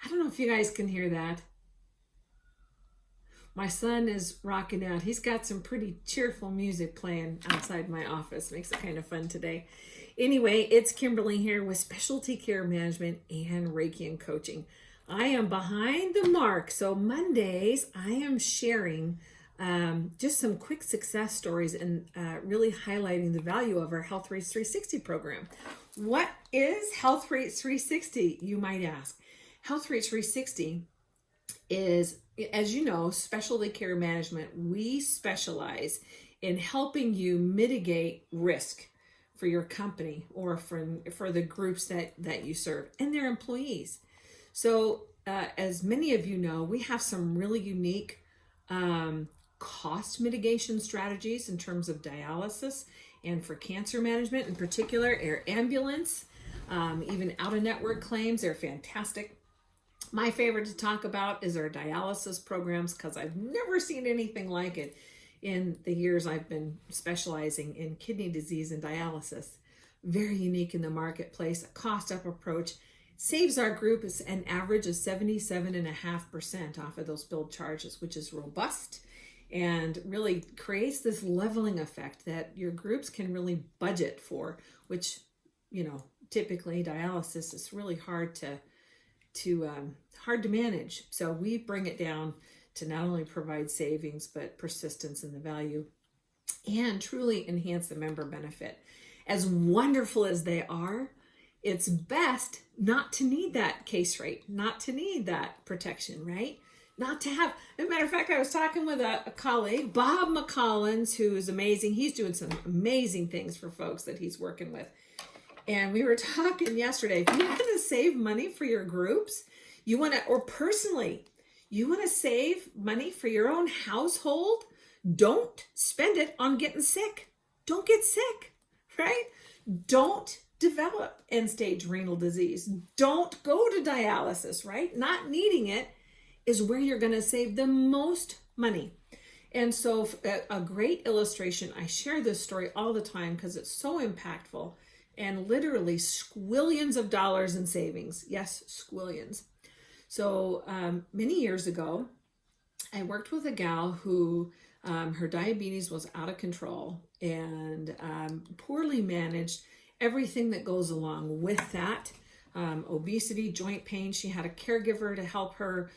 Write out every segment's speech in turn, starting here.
I don't know if you guys can hear that. My son is rocking out. He's got some pretty cheerful music playing outside my office. Makes it kind of fun today. Anyway, it's Kimberly here with Specialty Care Management and Reiki and Coaching. I am behind the mark. So Mondays, I am sharing just some quick success stories and really highlighting the value of our Health Rates 360 program. What is Health Rates 360, you might ask? Health Rates 360 is, as you know, specialty care management. We specialize in helping you mitigate risk for your company or for the groups that you serve and their employees. So as many of you know, we have some really unique cost mitigation strategies in terms of dialysis and for cancer management in particular, air ambulance, even out-of-network claims. They're fantastic. My favorite to talk about is our dialysis programs because I've never seen anything like it in the years I've been specializing in kidney disease and dialysis. Very unique in the marketplace, a cost-up approach. Saves our group an average of 77.5% off of those billed charges, which is robust and really creates this leveling effect that your groups can really budget for, which, you know, typically dialysis is really hard to manage. So we bring it down to not only provide savings, but persistence in the value and truly enhance the member benefit. As wonderful as they are, it's best not to need that case rate, not to need that protection, right? Not to have, as a matter of fact, I was talking with a colleague, Bob McCollins, who is amazing. He's doing some amazing things for folks that he's working with. And we were talking yesterday, if you want to save money for your groups, you want to, or personally, you want to save money for your own household, don't spend it on getting sick. Don't get sick, right? Don't develop end-stage renal disease. Don't go to dialysis, right? Not needing it is where you're going to save the most money. And so a great illustration, I share this story all the time because it's so impactful and literally squillions of dollars in savings. Yes, squillions. So many years ago, I worked with a gal who her diabetes was out of control and poorly managed, everything that goes along with that. Obesity, joint pain. She had a caregiver to help her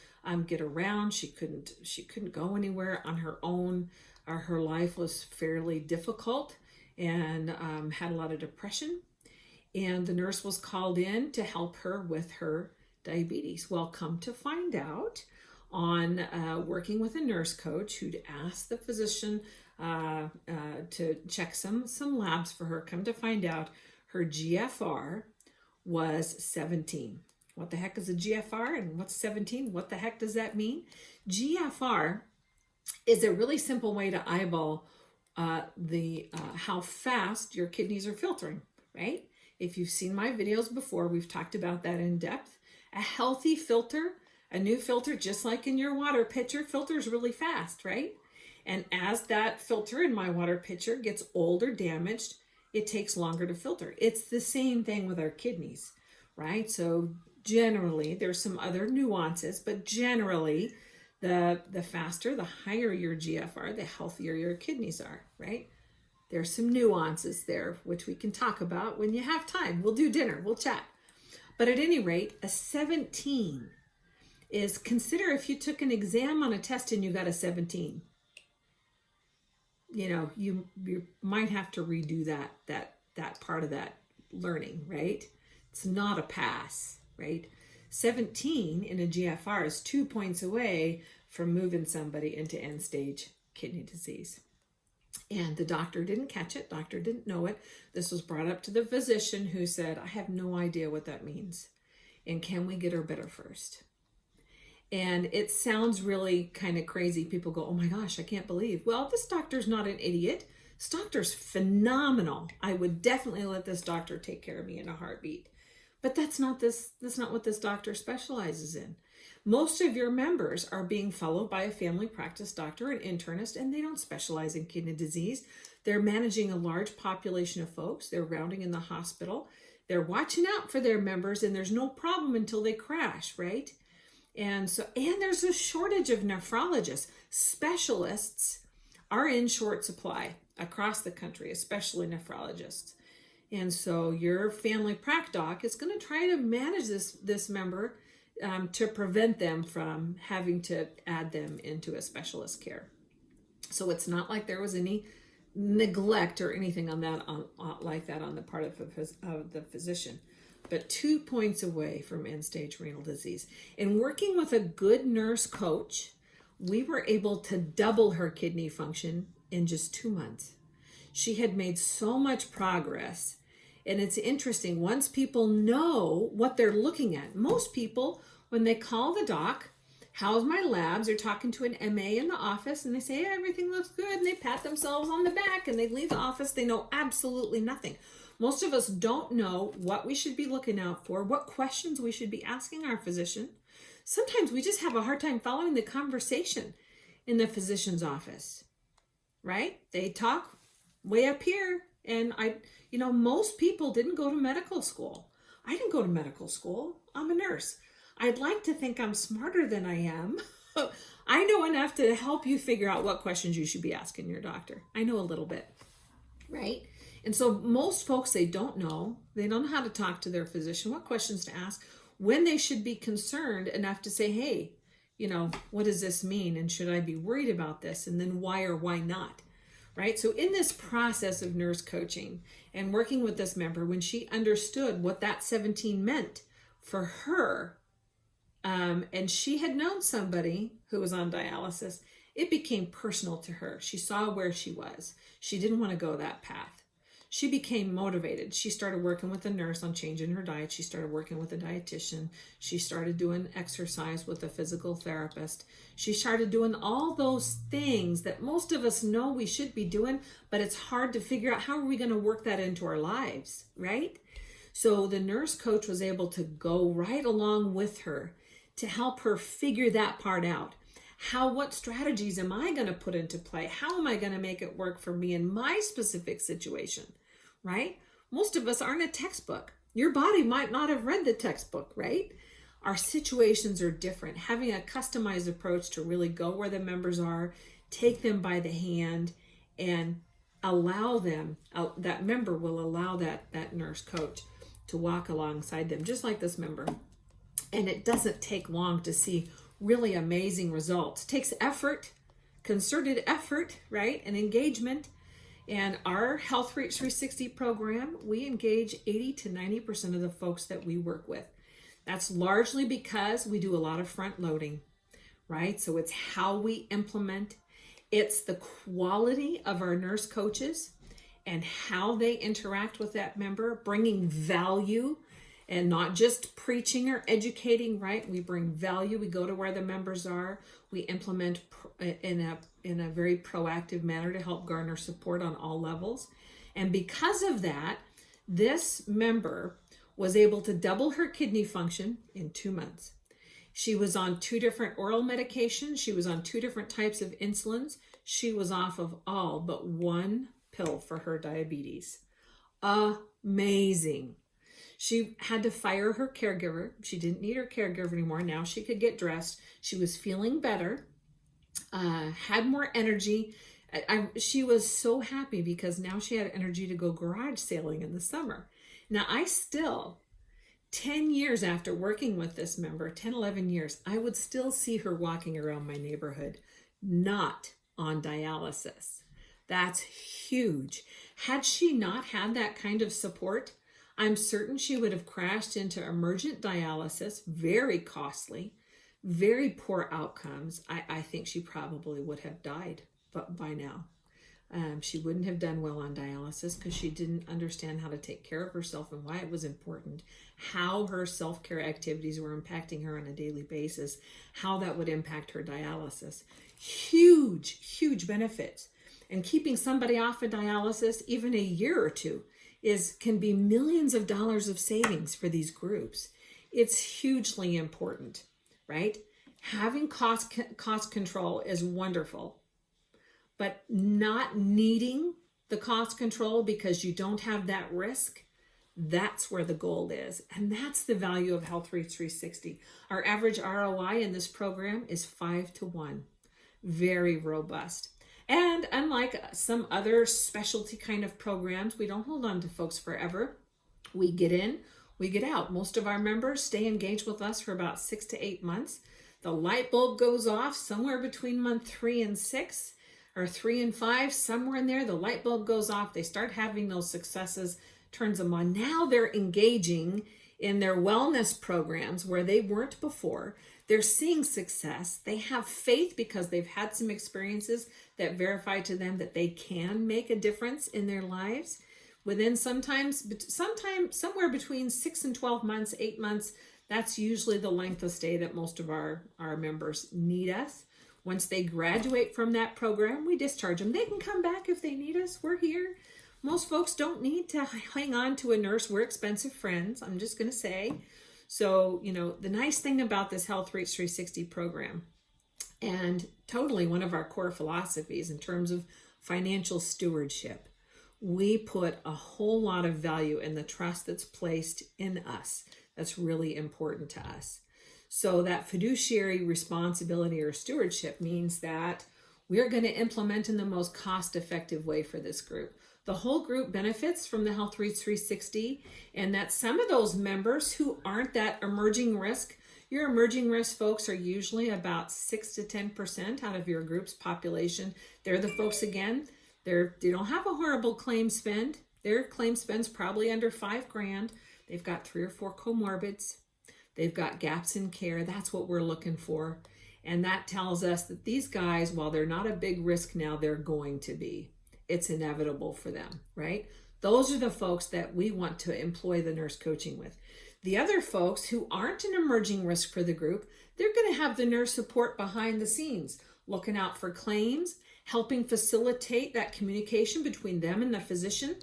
get around. She couldn't go anywhere on her own. Her life was fairly difficult and had a lot of depression. And the nurse was called in to help her with her diabetes. Well, come to find out, on working with a nurse coach who'd asked the physician to check some labs for her, come to find out her GFR was 17. What the heck is a GFR and what's 17? What the heck does that mean? GFR is a really simple way to eyeball how fast your kidneys are filtering, right? If you've seen my videos before, we've talked about that in depth. A healthy filter, a new filter, just like in your water pitcher, filters really fast, right? And as that filter in my water pitcher gets old or damaged, it takes longer to filter. It's the same thing with our kidneys, right? So generally, there's some other nuances, but generally, the faster, the higher your GFR, the healthier your kidneys are, right? There's some nuances there, which we can talk about when you have time. We'll do dinner, we'll chat. But at any rate, a 17 is, consider if you took an exam on a test and you got a 17. You know, you might have to redo that part of that learning, right? It's not a pass, right? 17 in a GFR is 2 points away from moving somebody into end-stage kidney disease. And the doctor didn't catch it. Doctor didn't know it. This was brought up to the physician who said, I have no idea what that means. And can we get her better first? And it sounds really kind of crazy. People go, oh my gosh, I can't believe. Well, this doctor's not an idiot. This doctor's phenomenal. I would definitely let this doctor take care of me in a heartbeat. But that's not what this doctor specializes in. Most of your members are being followed by a family practice doctor, an internist, and they don't specialize in kidney disease. They're managing a large population of folks. They're rounding in the hospital. They're watching out for their members, and there's no problem until they crash, right? And there's a shortage of nephrologists. Specialists are in short supply across the country, especially nephrologists. And so your family prac doc is going to try to manage this member to prevent them from having to add them into a specialist care. So it's not like there was any neglect or anything on that like that on the part of the physician. But 2 points away from end-stage renal disease. In working with a good nurse coach, we were able to double her kidney function in just 2 months. She had made so much progress. And it's interesting, once people know what they're looking at, most people, when they call the doc, how's my labs? They're talking to an MA in the office and they say, yeah, everything looks good. And they pat themselves on the back and they leave the office. They know absolutely nothing. Most of us don't know what we should be looking out for, what questions we should be asking our physician. Sometimes we just have a hard time following the conversation in the physician's office, right? They talk way up here. And most people didn't go to medical school. I didn't go to medical school. I'm a nurse. I'd like to think I'm smarter than I am. I know enough to help you figure out what questions you should be asking your doctor. I know a little bit, right? And so most folks, they don't know. They don't know how to talk to their physician, what questions to ask, when they should be concerned enough to say, hey, what does this mean? And should I be worried about this? And then why or why not? Right? So in this process of nurse coaching and working with this member, when she understood what that 17 meant for her, and she had known somebody who was on dialysis, it became personal to her. She saw where she was. She didn't want to go that path. She became motivated. She started working with a nurse on changing her diet. She started working with a dietitian. She started doing exercise with a physical therapist. She started doing all those things that most of us know we should be doing, but it's hard to figure out how are we going to work that into our lives, right? So the nurse coach was able to go right along with her to help her figure that part out. What strategies am I going to put into play? How am I going to make it work for me in my specific situation, right? Most of us aren't a textbook. Your body might not have read the textbook, right? Our situations are different. Having a customized approach to really go where the members are, take them by the hand, and allow them, that member will allow that nurse coach to walk alongside them, just like this member. And it doesn't take long to see really amazing results. It takes effort, concerted effort, right? And engagement. And our Health Reach 360 program, we engage 80 to 90% of the folks that we work with. That's largely because we do a lot of front loading, right? So it's how we implement. It's the quality of our nurse coaches and how they interact with that member, bringing value and not just preaching or educating, right? We bring value. We go to where the members are. We implement in a very proactive manner to help garner support on all levels. And because of that, this member was able to double her kidney function in 2 months. She was on 2 different oral medications. She was on 2 different types of insulins. She was off of all but 1 pill for her diabetes. Amazing. She had to fire her caregiver. She didn't need her caregiver anymore. Now she could get dressed. She was feeling better, had more energy. She was so happy because now she had energy to go garage sailing in the summer. Now I still, 10 years after working with this member, 10, 11 years, I would still see her walking around my neighborhood, not on dialysis. That's huge. Had she not had that kind of support, I'm certain she would have crashed into emergent dialysis, very costly, very poor outcomes. I think she probably would have died by now. She wouldn't have done well on dialysis because she didn't understand how to take care of herself and why it was important, how her self-care activities were impacting her on a daily basis, how that would impact her dialysis. Huge, huge benefits. And keeping somebody off of dialysis even a year or two can be millions of dollars of savings for these groups. It's hugely important, right? Having cost control is wonderful, but not needing the cost control because you don't have that risk, That's where the gold is. And that's the value of Health Reach 360. Our average ROI in this program is 5-to-1. Very robust. And unlike some other specialty kind of programs, we don't hold on to folks forever. We get in, we get out. Most of our members stay engaged with us for about 6 to 8 months. The light bulb goes off somewhere between month 3 and 6, or 3 and 5, somewhere in there. The light bulb goes off. They start having those successes, turns them on. Now they're engaging in their wellness programs where they weren't before. They're seeing success. They have faith because they've had some experiences that verify to them that they can make a difference in their lives. Within somewhere between 6 and 12 months, 8 months, that's usually the length of stay that most of our members need us. Once they graduate from that program, we discharge them. They can come back if they need us. We're here. Most folks don't need to hang on to a nurse. We're expensive friends, I'm just going to say. So, the nice thing about this Health Reach 360 program, and totally one of our core philosophies in terms of financial stewardship, we put a whole lot of value in the trust that's placed in us. That's really important to us. So that fiduciary responsibility or stewardship means that we're going to implement in the most cost-effective way for this group. The whole group benefits from the Health Reach 360, and that some of those members who aren't that emerging risk, your emerging risk folks are usually about 6 to 10% out of your group's population. They're the folks, again, they don't have a horrible claim spend. Their claim spend's probably under $5,000. They've got 3 or 4 comorbids. They've got gaps in care. That's what we're looking for. And that tells us that these guys, while they're not a big risk now, they're going to be. It's inevitable for them, right? Those are the folks that we want to employ the nurse coaching with. The other folks who aren't an emerging risk for the group, they're going to have the nurse support behind the scenes, looking out for claims, helping facilitate that communication between them and the physician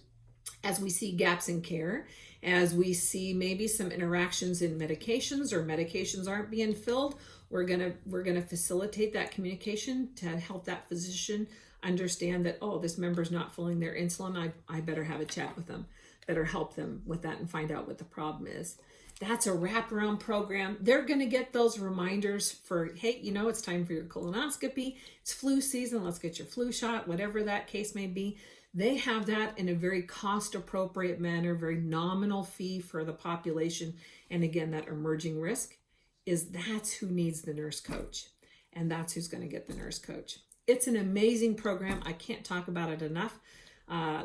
as we see gaps in care, as we see maybe some interactions in medications or medications aren't being filled. We're gonna facilitate that communication to help that physician understand that, oh, this member's not filling their insulin. I better have a chat with them, better help them with that and find out what the problem is. That's a wraparound program. They're going to get those reminders for, hey, it's time for your colonoscopy. It's flu season. Let's get your flu shot, whatever that case may be. They have that in a very cost-appropriate manner, very nominal fee for the population. And again, that emerging risk that's who needs the nurse coach. And that's who's going to get the nurse coach. It's an amazing program. I can't talk about it enough.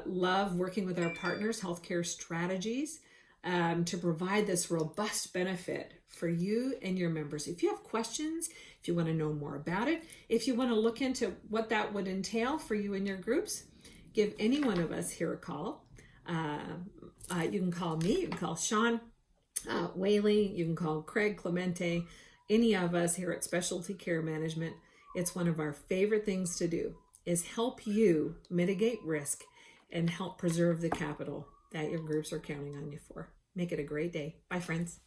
Love working with our partners, Healthcare Strategies, to provide this robust benefit for you and your members. If you have questions, if you want to know more about it, if you want to look into what that would entail for you and your groups, give any one of us here a call. You can call me, you can call Sean Whaley, you can call Craig Clemente, any of us here at Specialty Care Management. It's one of our favorite things to do is help you mitigate risk and help preserve the capital that your groups are counting on you for. Make it a great day. Bye, friends.